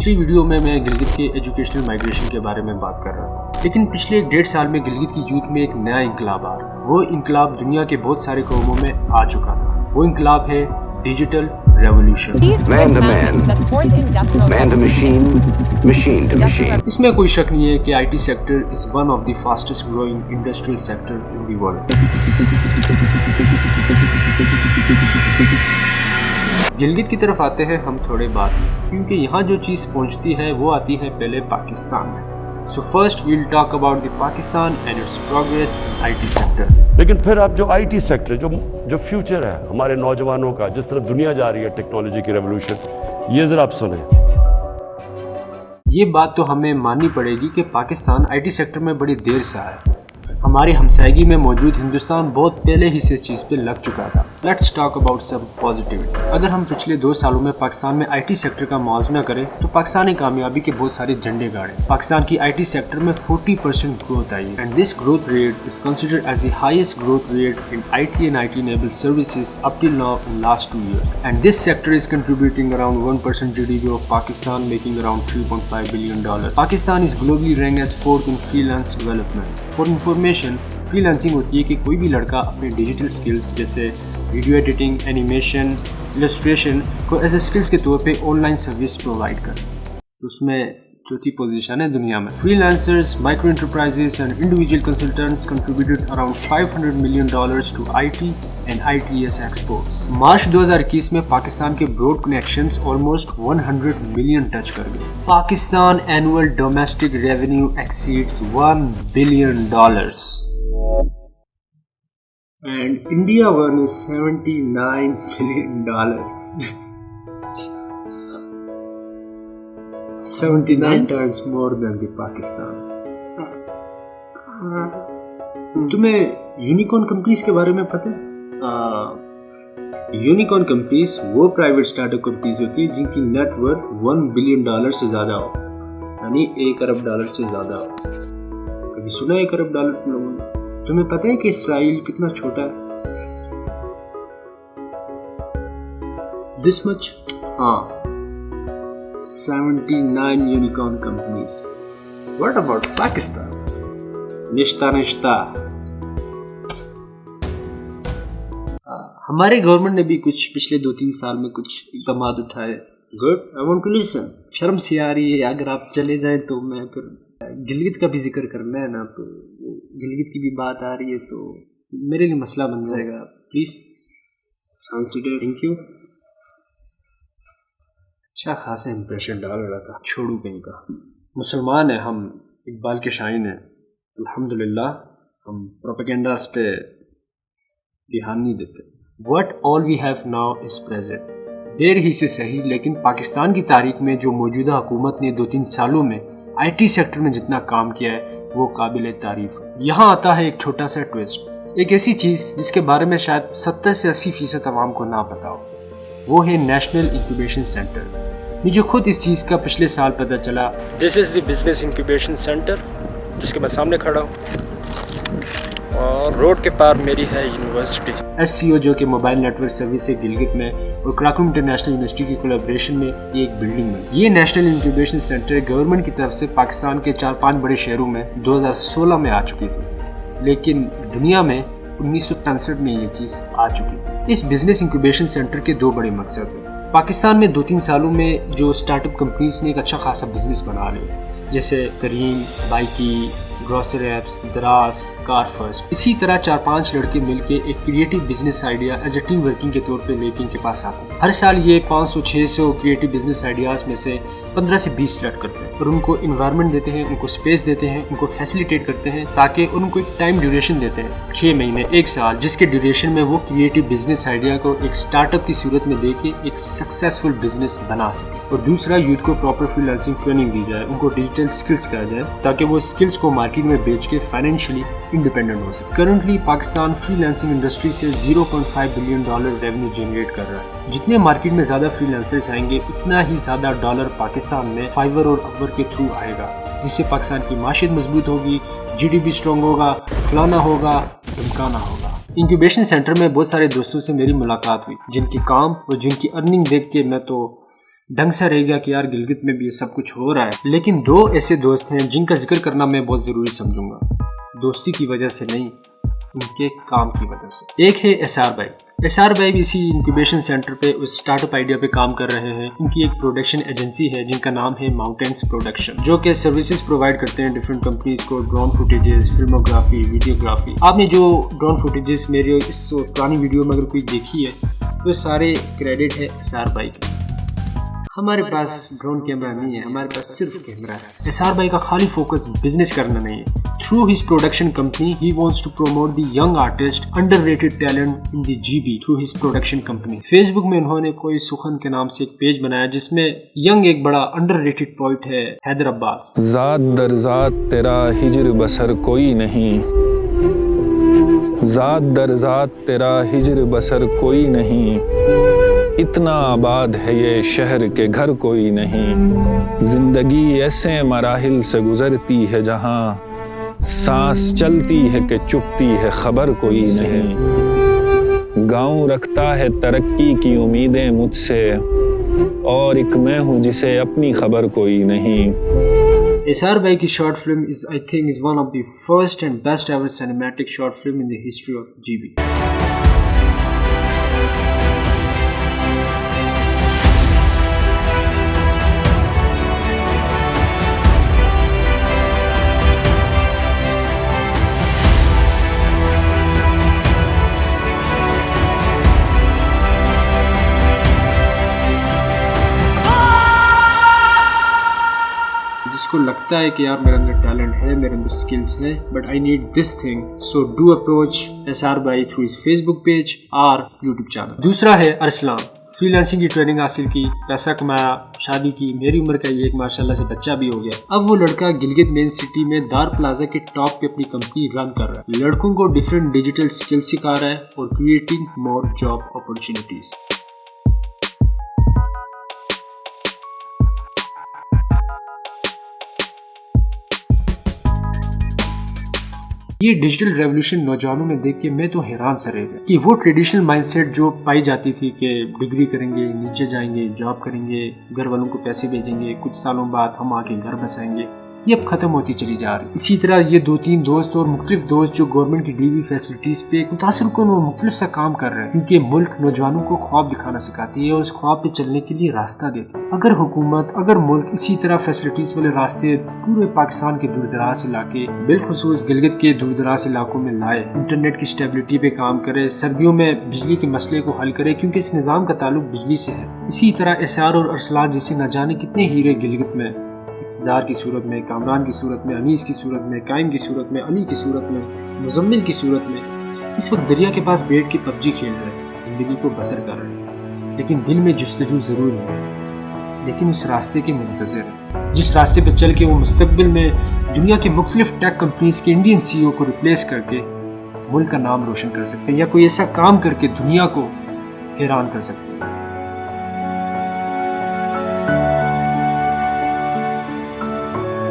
پچھلی ویڈیو میں گلگت کے ایجوکیشنل مائگریشن کے بارے میں بات کر رہا تھا، لیکن پچھلے 1.5 سال میں گلگت کی یوتھ میں ایک نیا انقلاب آ رہا ہے۔ وہ انقلاب دنیا کے بہت سارے قوموں میں آ چکا تھا۔ وہ انقلاب ہے ڈیجیٹل ریولوشن۔ اس میں کوئی شک نہیں ہے کہ IT sector is one of the fastest growing industrial sector in the world۔ Gilgit کی طرف آتے ہیں ہم تھوڑے بعد، کیونکہ یہاں جو چیز پہنچتی ہے وہ آتی ہے پہلے پاکستان میں۔ So first we'll talk about the Pakistan and its progress in IT sector۔ لیکن پھر اب جو IT سیکٹر جو فیوچر ہے ہمارے نوجوانوں کا، جس طرف دنیا جا رہی ہے ٹیکنالوجی کی ریولوشن، یہ ذرا آپ سنیں۔ یہ بات تو ہمیں ماننی پڑے گی کہ پاکستان IT سیکٹر میں بڑی دیر سے آیا۔ ہماری ہمسائیگی میں موجود ہندوستان بہت پہلے ہی سے اس چیز پہ لگ چکا تھا۔ Let's talk about some positivity. اگر ہم پچھلے 2 سالوں میں پاکستان میں IT سیکٹر کا موازنہ کریں تو پاکستانی کامیابی کے بہت سارے جھنڈے گاڑے۔ پاکستان کی IT سیکٹر میں 40% گروتھ آئی ہے، and this growth rate is considered as the highest growth rate in IT and IT-enabled services up till now in last 2 years. And this sector is contributing around 1% GDP of Pakistan, making around $3.5 billion. Pakistan is globally ranked as 4th in freelance development. For information, free lancing ہوتی ہے کہ کوئی بھی لڑکا اپنے digital skills جیسے video editing, animation, illustration کو as a skills کے طور پہ آن لائن سروس پرووائڈ کرے۔ اس میں چوتھی پوزیشن ہے دنیا میں۔ Freelancers, micro enterprises and individual consultants contributed around $500 million to IT and ITS exports. مارچ 2021 میں پاکستان کے broad connections almost 100 million touch کر گئے۔ Pakistan annual domestic revenue exceeds $1 billion and India won is $79 million 79 times more than the Pakistan۔ تمہیں unicorn companies کے بارے میں پتہ ہے؟ یونیکارن کمپنیز وہ پرائیویٹ اسٹارٹ اپ کمپنیز ہوتی ہیں جن کی نیٹ ورتھ $1 billion سے زیادہ ہو، یعنی $1 ارب سے زیادہ ہو۔ کبھی سنا ہے $1 ارب تم لوگوں نے؟ تمہیں پتہ ہے کہ اسرائیل کتنا چھوٹا ہے؟ This much؟ ہاں، 79 unicorn companies۔ What about Pakistan؟ نشتہ ہمارے گورنمنٹ نے بھی کچھ پچھلے 2-3 سال میں کچھ اقدامات اٹھائے۔ Good, I want to listen۔ شرم سی آ رہی ہے، اگر آپ چلے جائیں تو میں پھر گلگت کا بھی ذکر کرنا ہے نا، تو گلگت کی بھی بات آ رہی ہے تو میرے لیے مسئلہ بن جائے گا۔ Please sensitive. Thank you. اچھا خاصا امپریشن ڈال رہا تھا، چھوڑو کہیں کا۔ مسلمان ہیں ہم، اقبال کے شائن ہیں، الحمدللہ ہم پروپیگنڈاز پہ دھیان نہیں دیتے۔ What all we have now is present۔ دیر ہی سے صحیح، لیکن پاکستان کی تاریخ میں جو موجودہ حکومت نے 2-3 سالوں میں IT سیکٹر میں جتنا کام کیا ہے وہ قابل تعریف ہے۔ یہاں آتا ہے ایک چھوٹا سا ٹویسٹ، ایک ایسی چیز جس کے بارے میں شاید 70 سے 80% عوام کو نہ پتا ہو، وہ ہے نیشنل انکیوبیشن سینٹر۔ مجھے خود اس چیز کا پچھلے سال پتہ چلا۔ دس از دی بزنس انکیوبیشن سینٹر، جس کے میں سامنے کھڑا ہوں، اور روڈ کے پار میری ہے یونیورسٹی SCO، جو کہ موبائل نیٹ ورک سروس ہے گلگت میں، اور کراکم انٹرنیشنل یونیورسٹی کی کولیبریشن میں یہ ایک بلڈنگ میں۔ یہ نیشنل انکیوبیشن سینٹر گورنمنٹ کی طرف سے پاکستان کے 4-5 بڑے شہروں میں 2016 میں آ چکی تھی، لیکن دنیا میں 1965 میں یہ چیز آ چکی تھی۔ اس بزنس انکیوبیشن سینٹر کے 2 بڑے مقصد ہیں۔ پاکستان میں 2-3 سالوں میں جو اسٹارٹ اپ کمپنیز نے ایک اچھا خاصا بزنس بنا لیا، جیسے کریم، بائکی، گروسر ایپس، دراز، کار فرسٹ۔ اسی طرح 4-5 لڑکے مل کے ایک creative business idea as a team working کے طور پہ لے کے ان کے پاس آتے ہیں۔ ہر سال یہ 500-600 کریٹو بزنس آئیڈیاز میں سے 15 سے 20 سلیکٹ کرتے ہیں، اور ان کو انوائرمنٹ دیتے ہیں، ان کو اسپیس دیتے ہیں، ان کو فیسیلیٹیٹ کرتے ہیں، تاکہ ان کو ایک ٹائم ڈیوریشن دیتے ہیں 6 مہینے 1 سال، جس کے ڈیوریشن میں وہ کریٹو بزنس آئیڈیا کو ایک اسٹارٹ اپ کی صورت میں دے کے ایک سکسیسفل بزنس بنا سکے۔ اور دوسرا، یوتھ کو پراپر فری لانسنگ ٹریننگ دی جائے، ان کو ڈیجیٹل اسکلس سکھایا جائے، تاکہ وہ اسکلس کو مارکیٹ میں بیچ کے فائنینشلی انڈیپینڈنٹ ہو سکے۔ Currently Pakistan free lancing industry سے $0.5 billion ریونیو جنریٹ کر رہا ہے۔ جتنے مارکیٹ میں زیادہ فری لانسرز آئیں گے، اتنا ہی زیادہ ڈالر پاکستان میں فائیور اور اپور کے تھرو آئے گا، جس سے پاکستان کی معیشت مضبوط ہوگی، GDP اسٹرانگ ہوگا، فلانا ہوگا، ڈھمکانا ہوگا۔ انکیوبیشن سینٹر میں بہت سارے دوستوں سے میری ملاقات ہوئی، جن کی کام اور جن کی ارننگ دیکھ کے میں تو ڈنگ سا رہ گیا کہ یار گلگت میں بھی یہ سب کچھ ہو رہا ہے. لیکن 2 ایسے دوست ہیں جن کا ذکر کرنا میں بہت ضروری سمجھوں گا, دوستی کی وجہ سے نہیں, ان کے کام کی وجہ سے. ایک ہے SR بھائی. SR بھائی بھی اسی انکیوبیشن سینٹر پہ اس اسٹارٹ اپ آئیڈیا پہ کام کر رہے ہیں. ان کی ایک پروڈکشن ایجنسی ہے جن کا نام ہے ماؤنٹینس پروڈکشن, جو کہ سروسز پرووائڈ کرتے ہیں ڈفرینٹ کمپنیز کو, ڈرون فوٹیجز, فلموگرافی, ویڈیوگرافی. آپ نے جو ڈرون فوٹیجز میرے اس پرانی ویڈیو میں اگر کوئی دیکھی ہے تو سارے کریڈٹ ہے SR بھائی کا. ہمارے پاس ڈرون کیمرہ نہیں ہے, ہمارے پاس صرف کیمرہ ہے. SR بھائی کا خالی فوکس بزنس کرنا نہیں ہے. Through his production company, he wants to promote the young artist, underrated talent in the GB through his production company. Facebook میں انہوں نے کوئی سخن کے نام سے ایک پیج بنایا جس میں ینگ ایک بڑا underrated poet ہے حیدر عباس. ذات در ذات تیرا ہجر بسر کوئی نہیں, ذات در ذات تیرا ہجر بسر کوئی نہیں, اتنا آباد ہے یہ شہر کے گھر کوئی نہیں. زندگی ایسے مراحل سے گزرتی ہے جہاں سانس چلتی ہے کہ چپتی ہے خبر کوئی نہیں. گاؤں رکھتا ہے ترقی کی امیدیں مجھ سے, اور ایک میں ہوں جسے اپنی خبر کوئی نہیں. SR بھائی کی short film I think is one of the first and best ever cinematic short film in the history of GB. جس کو لگتا ہے کہ یار میرے اندر ٹیلنٹ ہے, میرے اندر سکلز ہیں, but I need this thing, so do approach SR بھائی تھرو ہز فیس بک پیج اور یوٹیوب چینل. دوسرا ہے ارسلان. فری لانسنگ کی ٹریننگ حاصل کی, پیسہ کمایا, شادی کی, میری عمر کا یہ ایک ماشاءاللہ سے بچہ بھی ہو گیا. اب وہ لڑکا گلگت مین سٹی میں دار پلازا کے ٹاپ پہ اپنی کمپنی رن کر رہا ہے. لڑکوں کو ڈفرینٹ ڈیجیٹل سکل سکھا رہا ہے اور کریٹنگ مور جاب اپرچونیٹیز. یہ ڈیجیٹل ریولوشن نوجوانوں میں دیکھ کے میں تو حیران سے رہ گیا کہ وہ ٹریڈیشنل مائنڈ سیٹ جو پائی جاتی تھی کہ ڈگری کریں گے, نیچے جائیں گے, جاب کریں گے, گھر والوں کو پیسے بھیجیں گے, کچھ سالوں بعد ہم آ کے گھر بسائیں گے, یہ اب ختم ہوتی چلی جا رہی. اسی طرح یہ 2-3 دوست اور مختلف دوست جو گورنمنٹ کی دی ہوئی فیسلٹیز پہ متاثر کن اور مختلف سا کام کر رہے ہیں, کیونکہ ملک نوجوانوں کو خواب دکھانا سکھاتی ہے اور اس خواب پہ چلنے کے لیے راستہ دیتی ہے. اگر حکومت, اگر ملک اسی طرح فیسلٹیز والے راستے پورے پاکستان کے دور دراز علاقے, بالخصوص گلگت کے دور دراز علاقوں میں لائے, انٹرنیٹ کی اسٹیبلٹی پہ کام کرے, سردیوں میں بجلی کے مسئلے کو حل کرے کیونکہ اس نظام کا تعلق بجلی سے ہے. اسی طرح SR اور ارسلان جیسے نہ جانے کتنے ہیرے گلگت میں اقتدار کی صورت میں, کامران کی صورت میں, انیس کی صورت میں, قائم کی صورت میں, علی کی صورت میں, مزمل کی صورت میں اس وقت دریا کے پاس بیٹھ کے PUBG کھیل رہے ہیں, زندگی کو بسر کر رہے ہیں. لیکن دل میں جستجو ضرور ہے, لیکن اس راستے کے منتظر ہیں جس راستے پہ چل کے وہ مستقبل میں دنیا کے مختلف ٹیک کمپنیز کے انڈین CEO کو ریپلیس کر کے ملک کا نام روشن کر سکتے ہیں, یا کوئی ایسا کام کر کے دنیا کو حیران کر سکتے ہیں.